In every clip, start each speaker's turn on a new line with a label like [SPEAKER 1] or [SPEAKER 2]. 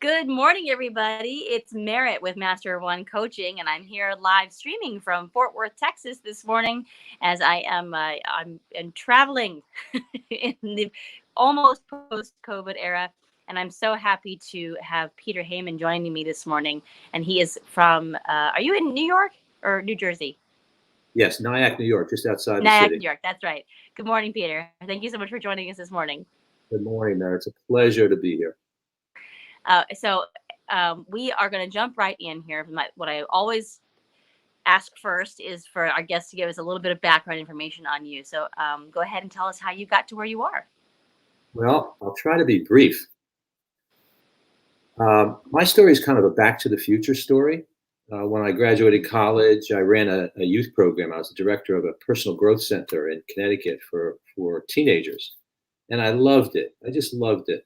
[SPEAKER 1] Good morning, everybody. It's Merritt with Master One Coaching, and I'm here live streaming from Fort Worth, Texas, this morning, as I'm traveling in the almost post-COVID era, and I'm so happy to have Peter Heymann joining me this morning. And he is from. Are you in New York or New Jersey?
[SPEAKER 2] Yes, Nyack, New York, just outside the
[SPEAKER 1] Nyack,
[SPEAKER 2] city.
[SPEAKER 1] New York. That's right. Good morning, Peter. Thank you so much for joining us this morning.
[SPEAKER 2] Good morning, Mary. It's a pleasure to be here.
[SPEAKER 1] We are going to jump right in here. What I always ask first is for our guests to give us a little bit of background information on you. So go ahead and tell us how you got to where you are.
[SPEAKER 2] Well, I'll try to be brief. My story is kind of a back to the future story. When I graduated college, I ran a youth program. I was the director of a personal growth center in Connecticut for teenagers. And I loved it. I just loved it.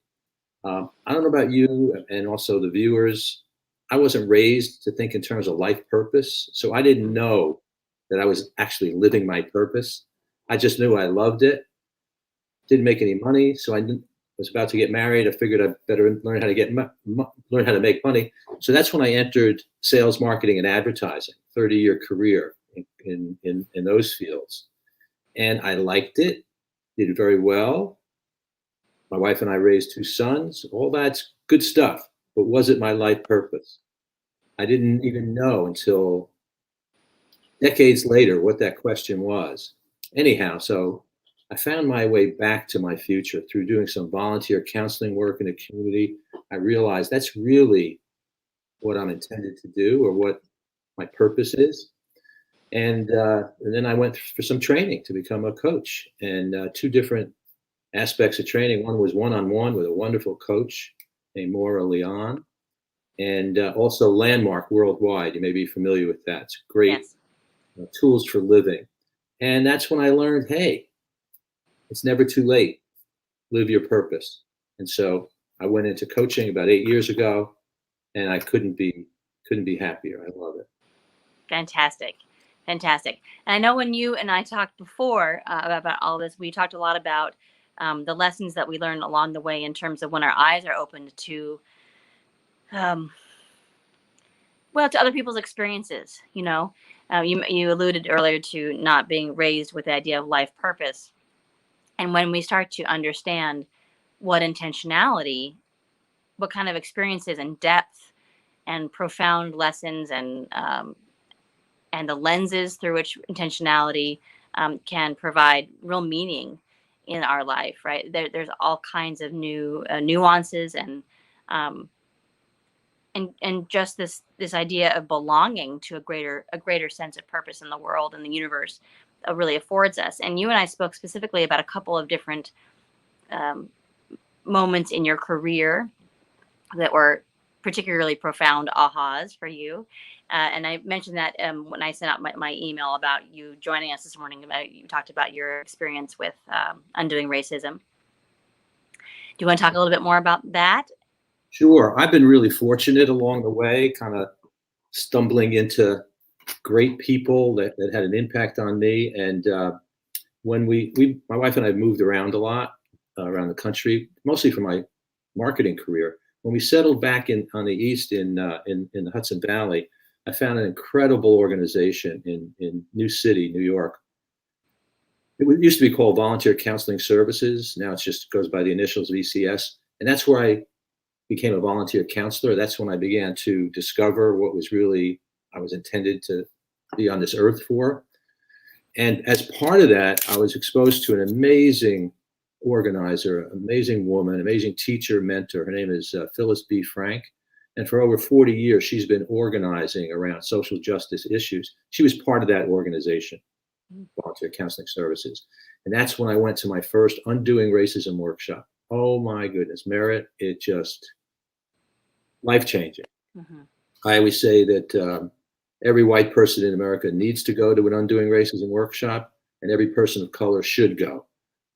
[SPEAKER 2] I don't know about you and also the viewers. I wasn't raised to think in terms of life purpose. So I didn't know that I was actually living my purpose. I just knew I loved it. Didn't make any money. So I was about to get married. I figured I'd better learn how to learn how to make money. So that's when I entered sales, marketing, and advertising, 30-year career in those fields. And I liked it, did very well. My wife and I raised 2 sons. All that's good stuff, but was it my life purpose? I didn't even know until decades later what that question was. Anyhow, so I found my way back to my future through doing some volunteer counseling work in the community. I realized that's really what I'm intended to do, or what my purpose is. And then I went for some training to become a coach, and 2 different aspects of training. One was one-on-one with a wonderful coach named Maura Leon, and also Landmark Worldwide. You may be familiar with that. It's great tools for living. And that's when I learned, hey, it's never too late. Live your purpose. And so I went into coaching about 8 years ago, and I couldn't be happier. I love it.
[SPEAKER 1] Fantastic. And I know when you and I talked before about all this, we talked a lot about the lessons that we learn along the way in terms of when our eyes are opened to, to other people's experiences. You alluded earlier to not being raised with the idea of life purpose. And when we start to understand what intentionality, what kind of experiences and depth and profound lessons and the lenses through which intentionality can provide real meaning in our life, right? There's all kinds of new nuances and just this idea of belonging to a greater sense of purpose in the world and the universe really affords us. And you and I spoke specifically about a couple of different moments in your career that were particularly profound ahas for you. And I mentioned that when I sent out my email about you joining us this morning. You talked about your experience with undoing racism. Do you want to talk a little bit more about that?
[SPEAKER 2] Sure. I've been really fortunate along the way, kind of stumbling into great people that had an impact on me. And when my wife and I moved around a lot around the country, mostly for my marketing career. When we settled back on the East in the Hudson Valley, I found an incredible organization in New City, New York. It used to be called Volunteer Counseling Services. Now it just goes by the initials VCS. And that's where I became a volunteer counselor. That's when I began to discover what was really I was intended to be on this earth for. And as part of that, I was exposed to an amazing organizer, amazing woman, amazing teacher, mentor. Her name is Phyllis B. Frank. And for over 40 years, she's been organizing around social justice issues. She was part of that organization, Volunteer Counseling Services. And that's when I went to my first Undoing Racism workshop. Oh my goodness, Merritt, it just life-changing. Mm-hmm. I always say that every white person in America needs to go to an Undoing Racism workshop, and every person of color should go.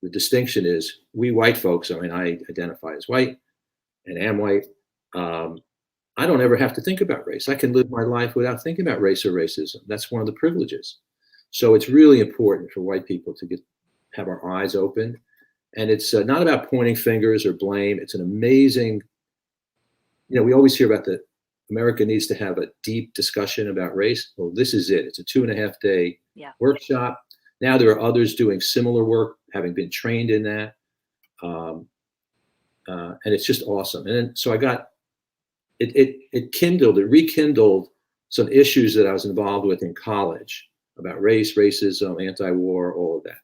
[SPEAKER 2] The distinction is we white folks, I mean, I identify as white and am white. I don't ever have to think about race. I can live my life without thinking about race or racism. That's one of the privileges. So it's really important for white people to have our eyes open. And it's not about pointing fingers or blame. It's an amazing we always hear about America needs to have a deep discussion about race. Well, this is it. It's a 2.5-day workshop. Now there are others doing similar work, having been trained in that. And it's just awesome. And then, so I got, it rekindled some issues that I was involved with in college about race, racism, anti-war, all of that,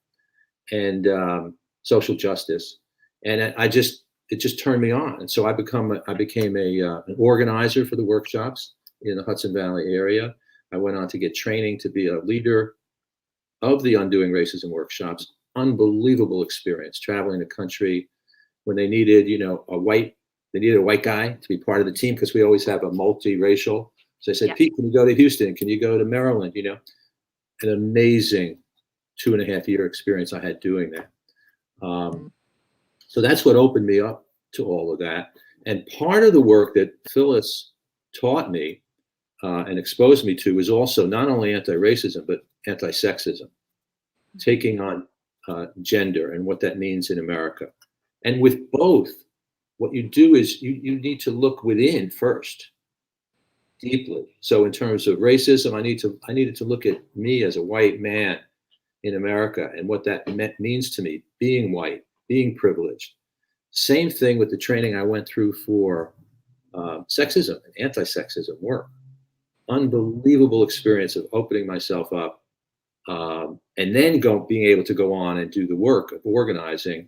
[SPEAKER 2] and social justice. And it just turned me on. And so I became an organizer for the workshops in the Hudson Valley area. I went on to get training to be a leader of the Undoing Racism workshops. Unbelievable experience traveling the country when they needed, a white guy to be part of the team, because we always have a multiracial. So I said, Pete, can you go to Houston? Can you go to Maryland? An amazing 2.5-year experience I had doing that. So that's what opened me up to all of that. And part of the work that Phyllis taught me and exposed me to was also not only anti-racism, but anti-sexism, taking on gender and what that means in America. And with both, what you do is you need to look within first, deeply. So in terms of racism, I needed to look at me as a white man in America and what that means to me, being white, being privileged. Same thing with the training I went through for sexism and anti-sexism work. Unbelievable experience of opening myself up, and then being able to go on and do the work of organizing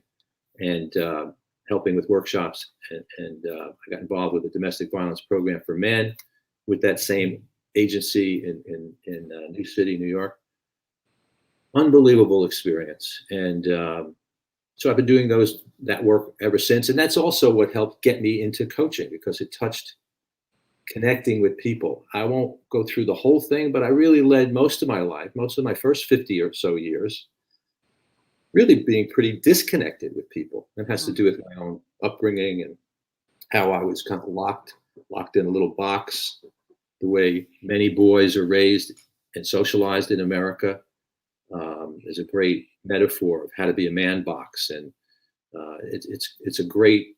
[SPEAKER 2] and helping with workshops. And I got involved with the domestic violence program for men with that same agency in New City, New York. Unbelievable experience. And so I've been doing that work ever since. And that's also what helped get me into coaching, because it touched connecting with people. I won't go through the whole thing, but I really led most of my life, most of my first 50 or so years, really being pretty disconnected with people. That has to do with my own upbringing and how I was kind of locked in a little box, the way many boys are raised and socialized in America. Is a great metaphor of how to be a man box, and it's a great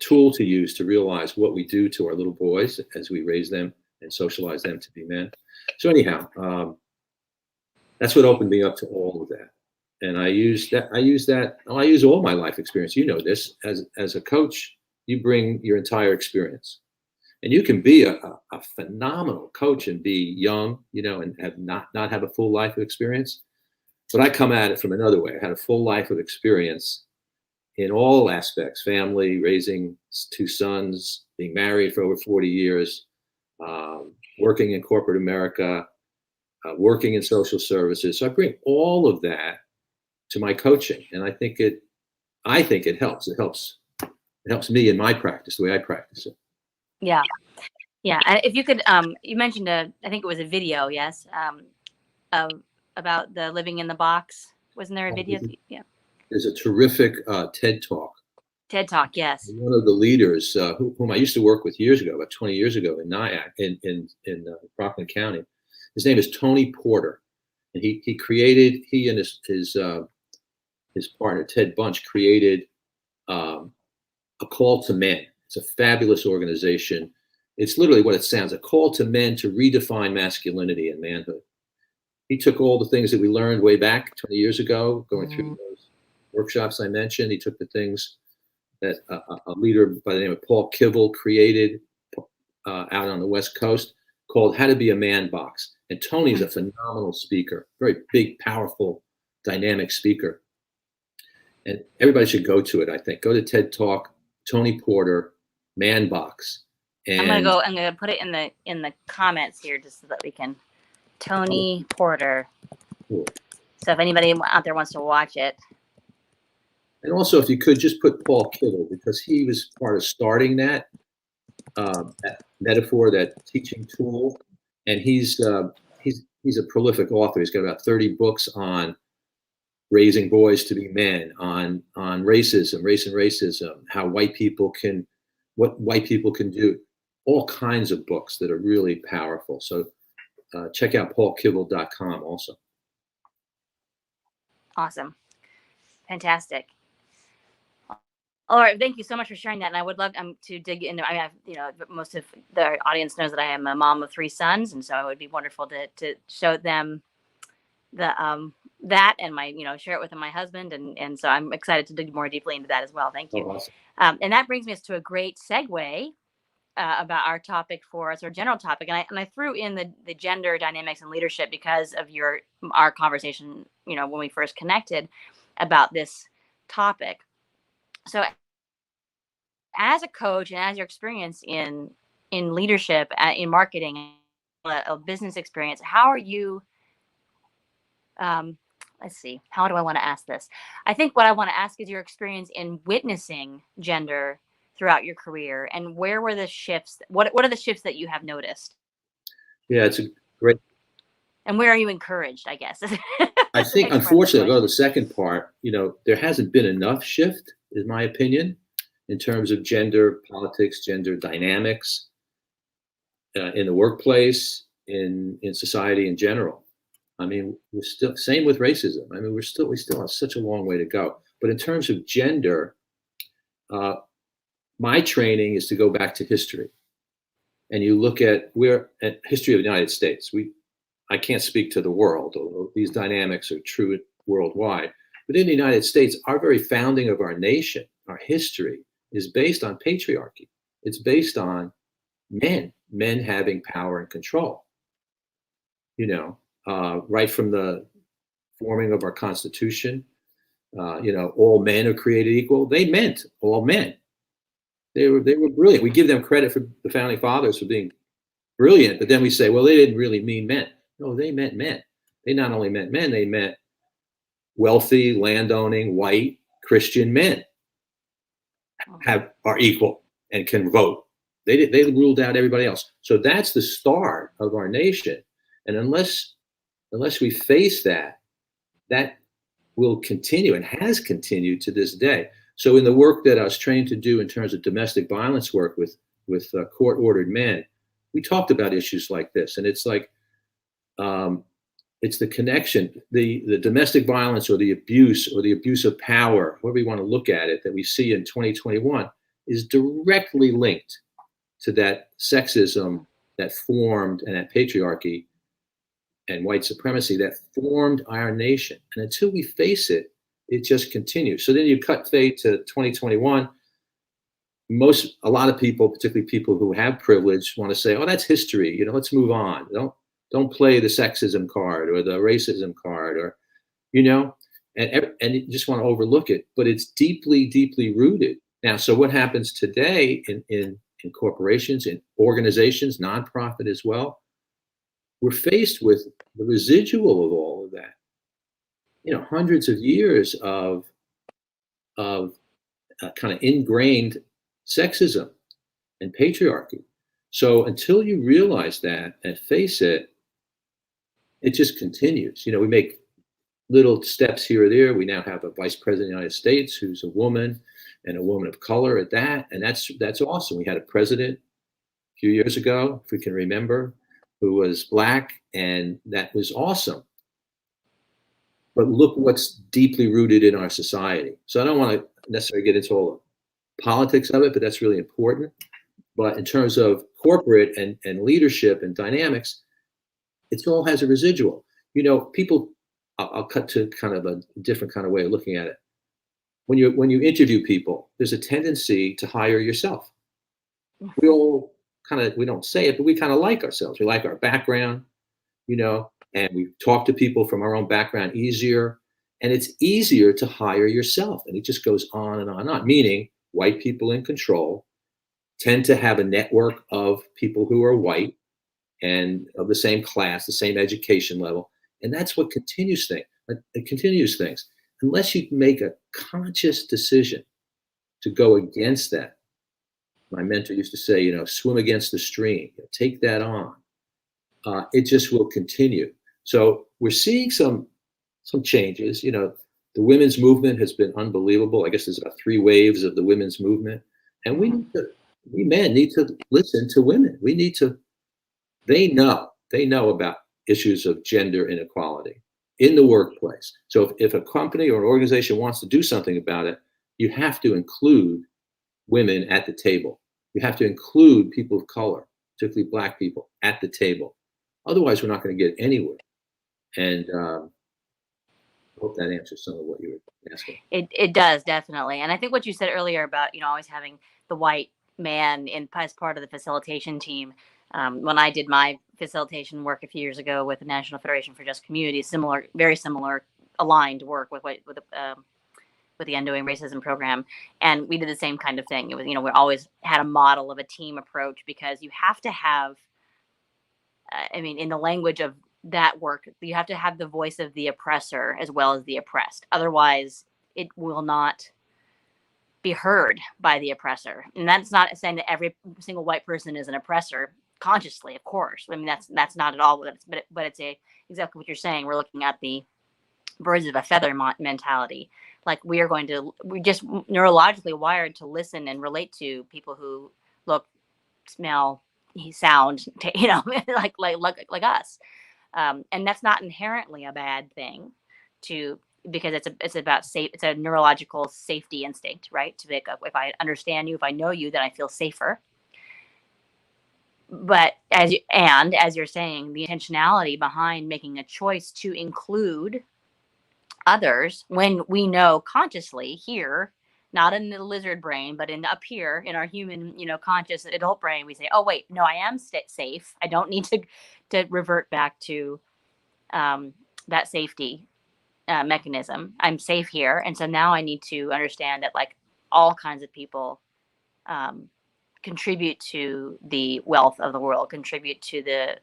[SPEAKER 2] tool to use to realize what we do to our little boys as we raise them and socialize them to be men. So anyhow, that's what opened me up to all of that. And I use all my life experience. You know this, as a coach, you bring your entire experience. And you can be a phenomenal coach and be young, and have not have a full life of experience. But I come at it from another way. I had a full life of experience in all aspects: family, raising 2 sons, being married for over 40 years, working in corporate America, working in social services. So I bring all of that to my coaching, and I think it helps. It helps me in my practice, the way I practice it.
[SPEAKER 1] Yeah. If you could, you mentioned I think it was a video, yes, about the living in the box. Wasn't there a video? Yeah.
[SPEAKER 2] There's a terrific TED Talk.
[SPEAKER 1] TED Talk, yes.
[SPEAKER 2] One of the leaders whom I used to work with years ago, about 20 years ago, in Nyack, in Rockland County. His name is Tony Porter, and he and his partner Ted Bunch created A Call to Men. It's a fabulous organization. It's literally what it sounds: a call to men to redefine masculinity and manhood. He took all the things that we learned way back 20 years ago, going through those workshops I mentioned. He took the things that a leader by the name of Paul Kivel created out on the West Coast, called How to Be a Man Box. And Tony's a phenomenal speaker, very big, powerful, dynamic speaker. And everybody should go to it, I think. Go to TED Talk, Tony Porter, Man Box. And
[SPEAKER 1] I'm gonna put it in the comments here, just so that we can. Tony Porter.
[SPEAKER 2] Cool.
[SPEAKER 1] So if anybody out there wants to watch it.
[SPEAKER 2] And also, if you could just put Paul Kivel, because he was part of starting that metaphor, that teaching tool, and he's a prolific author. He's got about 30 books on raising boys to be men, on racism, race and racism, what white people can do, all kinds of books that are really powerful. So check out paulkivel.com also.
[SPEAKER 1] Awesome. Fantastic. All right, thank you so much for sharing that. And I would love to dig into. I mean, most of the audience knows that I am a mom of 3 sons, and so it would be wonderful to show them the that, and my share it with my husband, and so I'm excited to dig more deeply into that as well. Thank
[SPEAKER 2] Oh,
[SPEAKER 1] you.
[SPEAKER 2] awesome.
[SPEAKER 1] And that brings me to a great segue about our topic for us, our general topic, and I threw in the gender dynamics and leadership because of our conversation, when we first connected about this topic. So, as a coach and as your experience in leadership, in marketing, a business experience, how are you? Let's see. How do I want to ask this? I think what I want to ask is your experience in witnessing gender throughout your career, and where were the shifts? What are the shifts that you have noticed?
[SPEAKER 2] Yeah, it's a great.
[SPEAKER 1] And where are you encouraged, I guess?
[SPEAKER 2] I think,
[SPEAKER 1] Next part of the
[SPEAKER 2] unfortunately, I'll go to
[SPEAKER 1] question.
[SPEAKER 2] the second part. There hasn't been enough shift, in my opinion, in terms of gender politics, gender dynamics in the workplace, in society in general. I mean, we're still same with racism. I mean, we still have such a long way to go. But in terms of gender, uh, my training is to go back to history, and you look at history of the United States. I can't speak to the world, although these dynamics are true worldwide. But in the United States, our very founding of our nation, our history, is based on patriarchy. It's based on men having power and control. Right from the forming of our Constitution, all men are created equal. They meant all men. They were brilliant. We give them credit for the founding fathers for being brilliant, but then we say, well, they didn't really mean men. No, they meant men. They not only meant men, they meant wealthy, landowning, white, Christian men are equal and can vote. They ruled out everybody else. So that's the start of our nation. And unless we face that will continue and has continued to this day. So in the work that I was trained to do in terms of domestic violence work with court-ordered men, we talked about issues like this. And it's like, it's the connection, the domestic violence or the abuse of power, however you want to look at it, that we see in 2021 is directly linked to that sexism that formed and that patriarchy and white supremacy that formed our nation. And until we face it, it just continues. So then you cut fade to 2021. A lot of people, particularly people who have privilege, want to say, "Oh, that's history. Let's move on. Don't play the sexism card or the racism card, or and you just want to overlook it." But it's deeply, deeply rooted. Now, so what happens today in corporations, in organizations, nonprofit as well? We're faced with the residual of all of that. Hundreds of years of kind of ingrained sexism and patriarchy. So until you realize that and face it, it just continues. We make little steps here or there. We now have a vice president of the United States who's a woman, and a woman of color at that, and that's awesome. We had a president a few years ago, if we can remember, who was Black, and that was awesome. But look what's deeply rooted in our society. So I don't want to necessarily get into all the politics of it, but that's really important. But in terms of corporate and leadership and dynamics, it all has a residual. People, I'll cut to kind of a different kind of way of looking at it. When you interview people, there's a tendency to hire yourself. We all we don't say it, but we kind of like ourselves. We like our background, and we talk to people from our own background easier. And it's easier to hire yourself. And it just goes on and on and on, meaning white people in control tend to have a network of people who are white and of the same class, the same education level. And that's what continues things. It continues things. Unless you make a conscious decision to go against that. My mentor used to say, swim against the stream, take that on. It just will continue. So we're seeing some changes. The women's movement has been unbelievable. I guess there's about 3 waves of the women's movement. And we men need to listen to women. They know about issues of gender inequality in the workplace. So if a company or an organization wants to do something about it, You have to include women at the table. You have to include people of color, particularly Black people, at the table. Otherwise, we're not going to get anywhere. And I hope that answers some of what you were asking.
[SPEAKER 1] It does, definitely. And I think what you said earlier about, always having the white man as part of the facilitation team. When I did my facilitation work a few years ago with the National Federation for Just Communities, similar, very similar, aligned work with the Undoing Racism program, and we did the same kind of thing. It was, we always had a model of a team approach, because you have to have, in the language of that work, you have to have the voice of the oppressor as well as the oppressed. Otherwise, it will not be heard by the oppressor. And that's not saying that every single white person is an oppressor consciously, of course. That's not at all what it's, but it's exactly what you're saying. We're looking at the birds of a feather mentality. Like, we're just neurologically wired to listen and relate to people who look, smell, sound, like us. And that's not inherently a bad thing, because it's about safe. It's a neurological safety instinct, right? To pick up, if I understand you, if I know you, then I feel safer. But as you're saying, the intentionality behind making a choice to include others, when we know consciously here, not in the lizard brain, but up here in our human, conscious adult brain, we say, oh wait, no, I am safe. I don't need to revert back to that safety mechanism. I'm safe here. And so now I need to understand that, like, all kinds of people contribute to the wealth of the world, contribute to the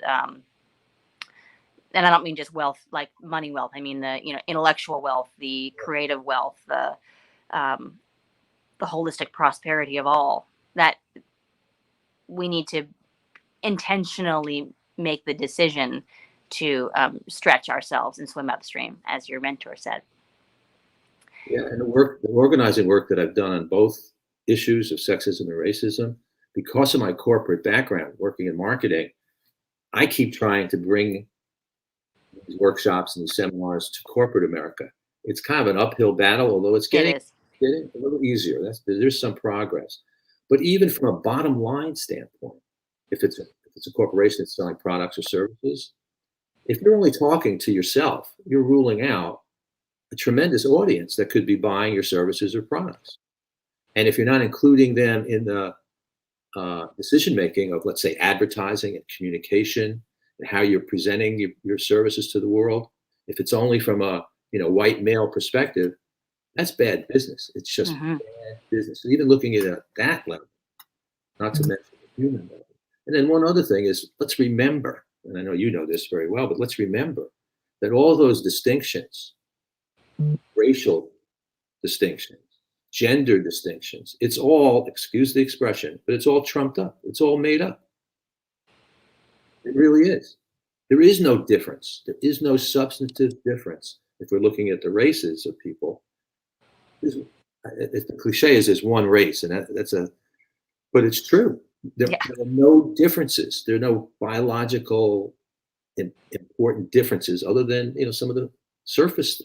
[SPEAKER 1] and I don't mean just wealth, like money wealth. I mean the intellectual wealth, the creative wealth, the holistic prosperity of all. That we need to intentionally make the decision to stretch ourselves and swim upstream, as your mentor said.
[SPEAKER 2] Yeah, and the organizing work that I've done on both issues of sexism and racism, because of my corporate background working in marketing, I keep trying to bring these workshops and these seminars to corporate America. It's kind of an uphill battle, although it's getting a little easier. There's some progress. But even from a bottom line standpoint, if it's a corporation that's selling products or services, if you're only talking to yourself, you're ruling out a tremendous audience that could be buying your services or products. And if you're not including them in the decision making of, let's say, advertising and communication and how you're presenting your services to the world, if it's only from a white male perspective, that's bad business. It's just bad business. And even looking at that level, not to mention the human level. And then one other thing is, let's remember, and I know you know this very well, but let's remember that all those distinctions, racial distinctions, gender distinctions, it's all, excuse the expression, but it's all trumped up. It's all made up. It really is. There is no difference. There is no substantive difference if we're looking at the races of people. The cliche is there's one race, and but it's true. There are no differences. There are no biological important differences other than some of the surface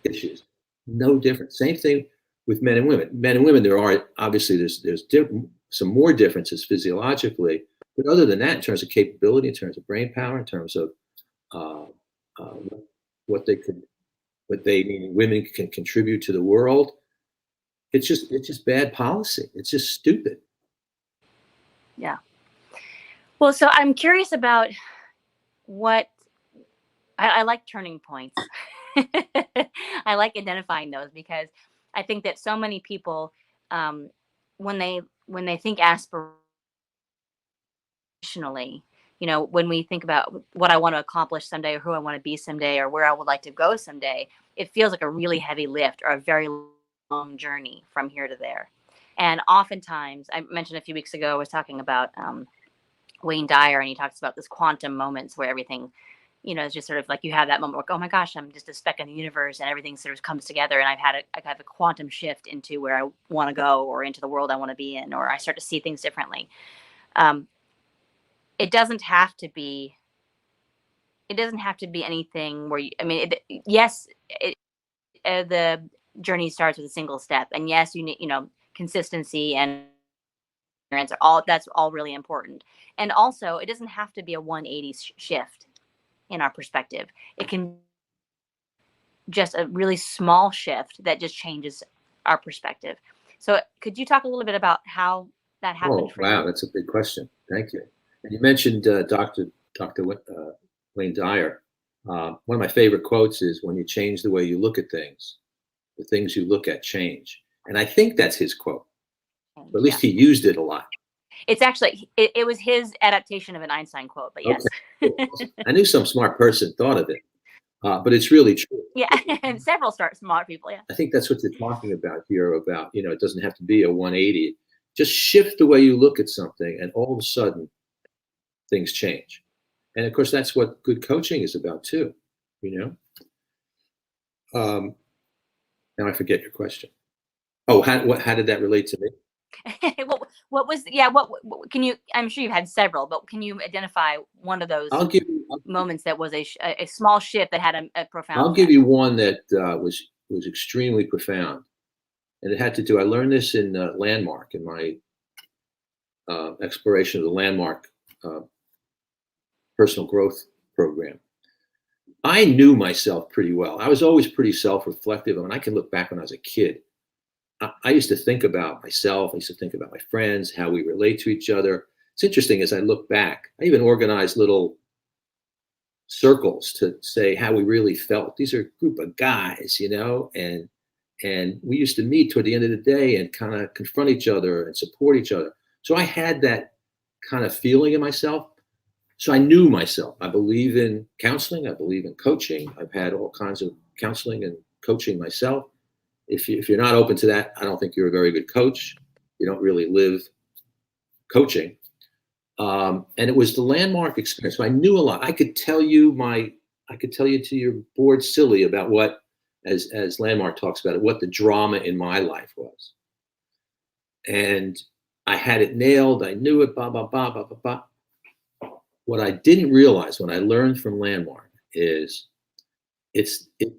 [SPEAKER 2] issues. No difference. Same thing with men and women. Men and women, there are obviously there's some more differences physiologically, but other than that, in terms of capability, in terms of brain power, in terms of what women can contribute to the world, it's just bad policy. It's just stupid.
[SPEAKER 1] Yeah. Well, so I'm curious about what I like turning points. I like identifying those, because I think that so many people, when they think aspirationally, when we think about what I want to accomplish someday, or who I want to be someday, or where I would like to go someday, it feels like a really heavy lift or a very long journey from here to there. And oftentimes, I mentioned a few weeks ago, I was talking about Wayne Dyer, and he talks about this quantum moments where everything, it's just sort of like you have that moment where, oh my gosh, I'm just a speck in the universe, and everything sort of comes together, and I've had a quantum shift into where I want to go, or into the world I want to be in, or I start to see things differently. It doesn't have to be anything where yes, the journey starts with a single step. And yes, you need, consistency and are all, that's all really important. And also, it doesn't have to be a 180 shift in our perspective. It can just a really small shift that just changes our perspective. So could you talk a little bit about how that happened
[SPEAKER 2] Oh,
[SPEAKER 1] for
[SPEAKER 2] wow,
[SPEAKER 1] you?
[SPEAKER 2] that's a big question. Thank you. And you mentioned Dr. Wayne Dyer. One of my favorite quotes is, "When you change the way you look at things, the things you look at change." And I think that's his quote, but at
[SPEAKER 1] Yeah.
[SPEAKER 2] least he used it a lot.
[SPEAKER 1] It's actually, it was his adaptation of an Einstein quote, but
[SPEAKER 2] Okay.
[SPEAKER 1] yes.
[SPEAKER 2] Awesome. I knew some smart person thought of it, but it's really true.
[SPEAKER 1] Yeah. And several smart people. Yeah.
[SPEAKER 2] I think that's what you're talking about here about, it doesn't have to be a 180. Just shift the way you look at something, and all of a sudden things change. And of course, that's what good coaching is about too, you know? Now I forget your question. Oh, how did that relate to me?
[SPEAKER 1] what was, yeah, what can you, I'm sure you've had several, but can you identify one of those
[SPEAKER 2] I'll give you, I'll,
[SPEAKER 1] moments that was a small shift that had a profound
[SPEAKER 2] I'll give
[SPEAKER 1] effect?
[SPEAKER 2] you one that was extremely profound, and it had to do. I learned this in Landmark in my exploration of the Landmark uh, personal growth program. I knew myself pretty well. I was always pretty self-reflective. I mean, I can look back when I was a kid. I used to think about myself. I used to think about my friends, how we relate to each other. It's interesting as I look back. I even organized little circles to say how we really felt. These are a group of guys, and we used to meet toward the end of the day and kind of confront each other and support each other. So I had that kind of feeling in myself. So I knew myself. I believe in counseling. I believe in coaching. I've had all kinds of counseling and coaching myself. If you're not open to that, I don't think you're a very good coach. You don't really live coaching. And it was the Landmark experience. So I knew a lot. I could tell you to your bored silly about what, as Landmark talks about it, what the drama in my life was. And I had it nailed. I knew it. Blah blah blah blah blah blah. What I didn't realize when I learned from Landmark is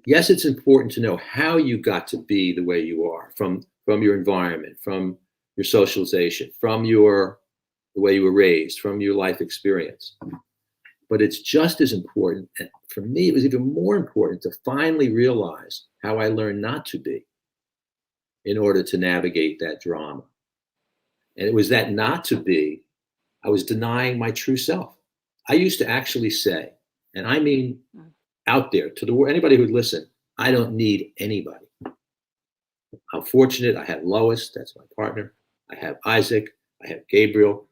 [SPEAKER 2] yes, it's important to know how you got to be the way you are from your environment, from your socialization, from the way you were raised, from your life experience. But it's just as important, and for me, it was even more important to finally realize how I learned not to be in order to navigate that drama. And it was that not to be, I was denying my true self. I used to actually say, and I mean out there to the world, anybody who'd listen, I don't need anybody. I'm fortunate. I have Lois, that's my partner. I have Isaac. I have Gabriel,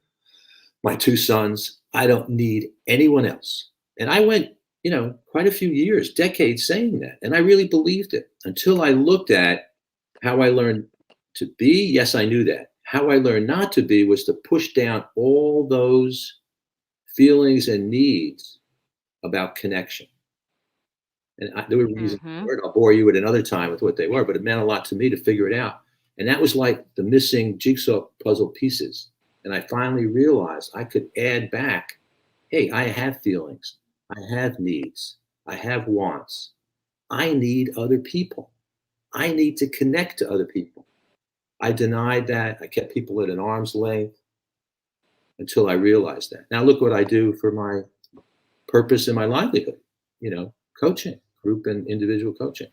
[SPEAKER 2] my two sons. I don't need anyone else. And I went, quite a few years, decades saying that. And I really believed it until I looked at how I learned to be. Yes, I knew that. How I learned not to be was to push down all those feelings and needs about connection. And there were reasons
[SPEAKER 1] Mm-hmm.
[SPEAKER 2] for it. I'll bore you at another time with what they were, but it meant a lot to me to figure it out. And that was like the missing jigsaw puzzle pieces. And I finally realized I could add back, hey, I have feelings. I have needs. I have wants. I need other people. I need to connect to other people. I denied that. I kept people at an arm's length until I realized that. Now look what I do for my purpose and my livelihood, coaching, group and individual coaching.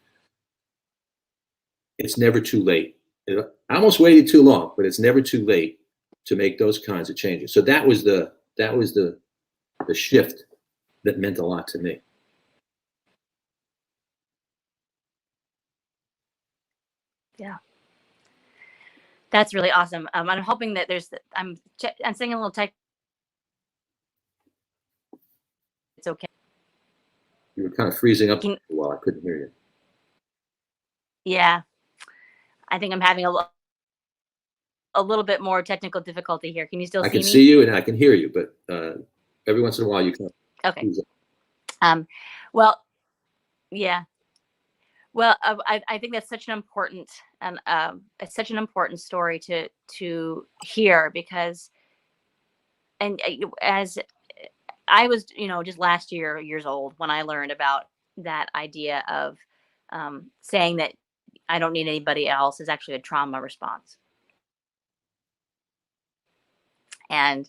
[SPEAKER 2] It's never too late. I almost waited too long, but it's never too late to make those kinds of changes. So that was the shift that meant a lot to me.
[SPEAKER 1] Yeah. That's really awesome. I'm hoping that I'm saying a little tech. It's okay.
[SPEAKER 2] You were kind of freezing up
[SPEAKER 1] Can,
[SPEAKER 2] while I couldn't hear you.
[SPEAKER 1] yeah, I think I'm having a little bit more technical difficulty here. Can you still
[SPEAKER 2] I can
[SPEAKER 1] see
[SPEAKER 2] see
[SPEAKER 1] me?
[SPEAKER 2] you and I can hear you, but every once in a while you can.
[SPEAKER 1] Okay. Well, yeah. Well, I think that's such an important and it's such an important story to hear because, and as I was, just last years old when I learned about that idea of saying that I don't need anybody else is actually a trauma response. And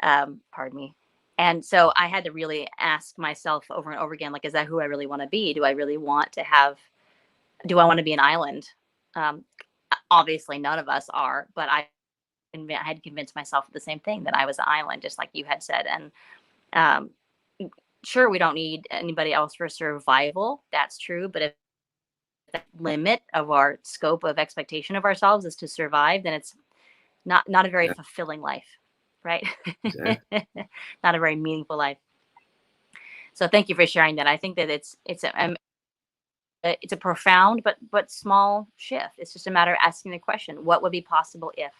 [SPEAKER 1] pardon me. And so I had to really ask myself over and over again, like, is that who I really want to be? Do I really want to have, do I want to be an island? Um, Obviously, none of us are, but I had convinced myself of the same thing, that I was an island, just like you had said. And um, sure, we don't need anybody else for survival. That's true. But if the limit of our scope of expectation of ourselves is to survive, then it's not a very
[SPEAKER 2] Yeah,
[SPEAKER 1] fulfilling life, right?
[SPEAKER 2] exactly.
[SPEAKER 1] Not a very meaningful life. So thank you for sharing that. I think that it's a profound but small shift. It's just a matter of asking the question: what would be possible if?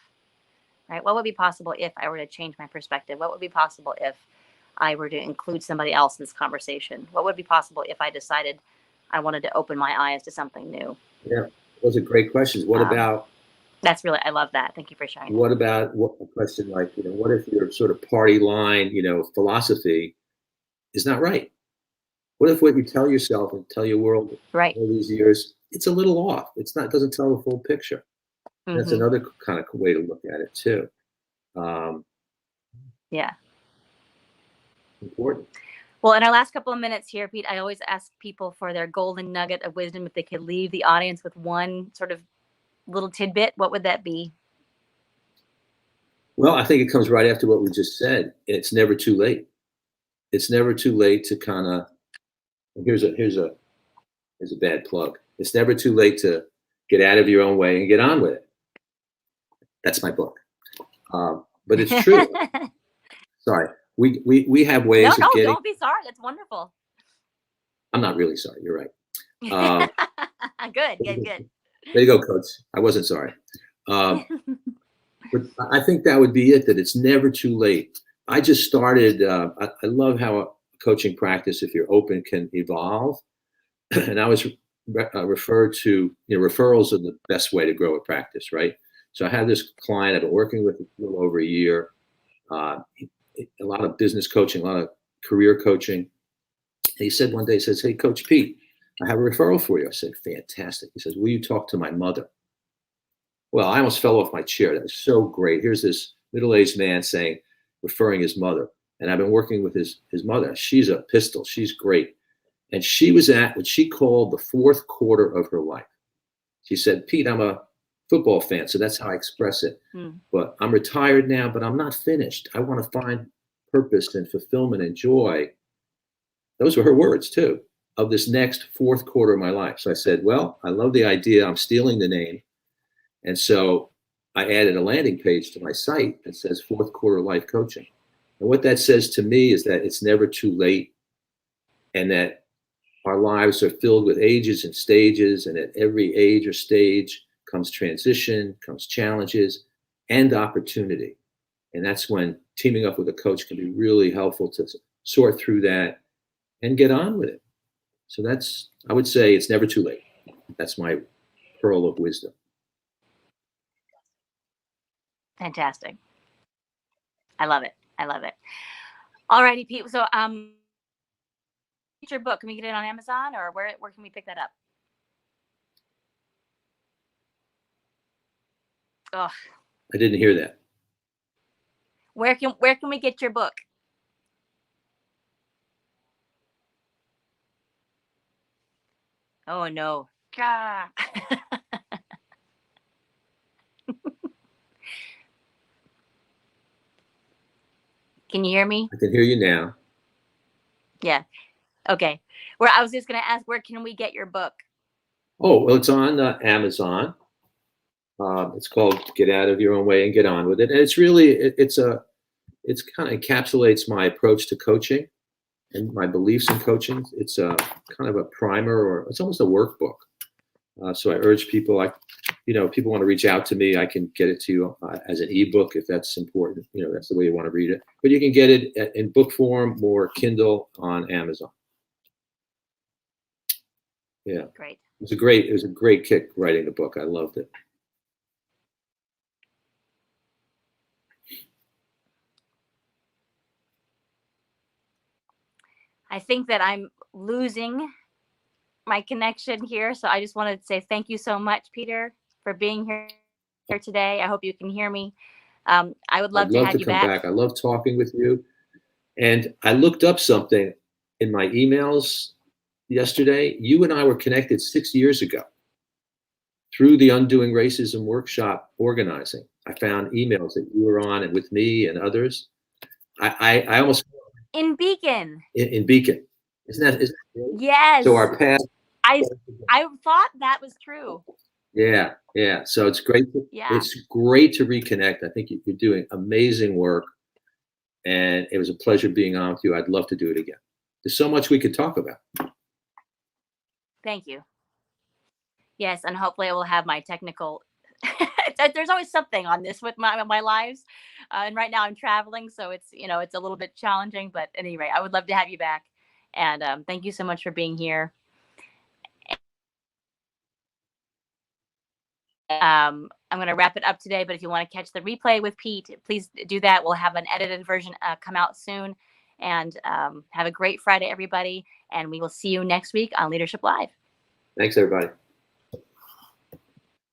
[SPEAKER 1] Right? What would be possible if I were to change my perspective? What would be possible if I were to include somebody else in this conversation? What would be possible if I decided I wanted to open my eyes to something new?
[SPEAKER 2] Yeah, those are great questions.
[SPEAKER 1] Um, that's really, I love that. Thank you for sharing that.
[SPEAKER 2] What about what a question like, what if your sort of party line, philosophy is not right? What if what you tell yourself and tell your world
[SPEAKER 1] Right.
[SPEAKER 2] all these years, it's a little off. It's not, doesn't tell the full picture. That's
[SPEAKER 1] Hmm.
[SPEAKER 2] another kind of way to look at it too. Um,
[SPEAKER 1] Yeah.
[SPEAKER 2] Important.
[SPEAKER 1] Well, in our last couple of minutes here, Pete, I always ask people for their golden nugget of wisdom. If they could leave the audience with one sort of little tidbit, what would that be?
[SPEAKER 2] Well, I think it comes right after what we just said. It's never too late. It's never too late to kind of, here's a bad plug. It's never too late to get out of your own way and get on with it. That's my book. But it's true. Sorry. We have
[SPEAKER 1] No,
[SPEAKER 2] ways
[SPEAKER 1] no,
[SPEAKER 2] of getting,
[SPEAKER 1] don't be sorry. That's wonderful.
[SPEAKER 2] I'm not really sorry. You're right.
[SPEAKER 1] Good, good, good.
[SPEAKER 2] There you go, coach. I wasn't sorry. Um, but I think that would be it, that it's never too late. I just started, I love how a coaching practice, if you're open, can evolve. And I was referred to, referrals are the best way to grow a practice, right? So I had this client I've been working with a little over a year, a lot of business coaching, a lot of career coaching. He said one day, he says, "Hey, Coach Pete, I have a referral for you." I said, "Fantastic." He says, "Will you talk to my mother?" Well, I almost fell off my chair. That was so great. Here's this middle-aged man saying, referring his mother. And I've been working with his mother. She's a pistol. She's great. And she was at what she called the fourth quarter of her life. She said, "Pete, I'm a football fan, so that's how I express it.
[SPEAKER 1] Mm.
[SPEAKER 2] But I'm retired now, but I'm not finished. I want to find purpose and fulfillment and joy." Those were her words too, of this next fourth quarter of my life. So I said, well, I love the idea. I'm stealing the name. And so I added a landing page to my site that says fourth quarter life coaching. And what that says to me is that it's never too late, and that our lives are filled with ages and stages, and at every age or stage comes transition, comes challenges, and opportunity. And that's when teaming up with a coach can be really helpful to sort through that and get on with it. So that's, I would say it's never too late. That's my pearl of wisdom.
[SPEAKER 1] Fantastic. I love it. I love it. All righty, Pete. So, your book, can we get it on Amazon, or where can we pick that up? Oh,
[SPEAKER 2] I didn't hear that.
[SPEAKER 1] where can we get your book? Oh no. Ah. Can you hear me?
[SPEAKER 2] I can hear you now.
[SPEAKER 1] Yeah. Okay. Where I was just gonna ask, where can we get your book?
[SPEAKER 2] Oh, well, it's on Amazon. It's called Get Out of Your Own Way and Get On with It. And it's really, it's kind of encapsulates my approach to coaching and my beliefs in coaching. It's a kind of a primer, or it's almost a workbook. So I urge people, people want to reach out to me, I can get it to you as an ebook if that's important. That's the way you want to read it. But you can get it in book form or Kindle on Amazon. Yeah,
[SPEAKER 1] Great.
[SPEAKER 2] it was a great kick writing the book. I loved it.
[SPEAKER 1] I think that I'm losing my connection here. So I just wanted to say thank you so much, Peter, for being here today. I hope you can hear me. I would love
[SPEAKER 2] I'd
[SPEAKER 1] to
[SPEAKER 2] love
[SPEAKER 1] have
[SPEAKER 2] to
[SPEAKER 1] you
[SPEAKER 2] come
[SPEAKER 1] back.
[SPEAKER 2] back. I love talking with you. And I looked up something in my emails yesterday. You and I were connected 6 years ago through the Undoing Racism workshop organizing. I found emails that you were on and with me and others. I almost
[SPEAKER 1] In Beacon.
[SPEAKER 2] in Beacon. Isn't that great?
[SPEAKER 1] Yes.
[SPEAKER 2] So our path.
[SPEAKER 1] I thought that was true.
[SPEAKER 2] Yeah, yeah. So it's great.
[SPEAKER 1] Yeah.
[SPEAKER 2] It's great to reconnect. I think you're doing amazing work, and it was a pleasure being on with you. I'd love to do it again. There's so much we could talk about.
[SPEAKER 1] Thank you. Yes, and hopefully I will have my technical. There's always something on this with my lives, and right now I'm traveling, so it's a little bit challenging. But at any rate, I would love to have you back, and thank you so much for being here. I'm going to wrap it up today, but if you want to catch the replay with Pete, please do that. We'll have an edited version come out soon. And have a great Friday, everybody. And we will see you next week on Leadership Live.
[SPEAKER 2] Thanks, everybody.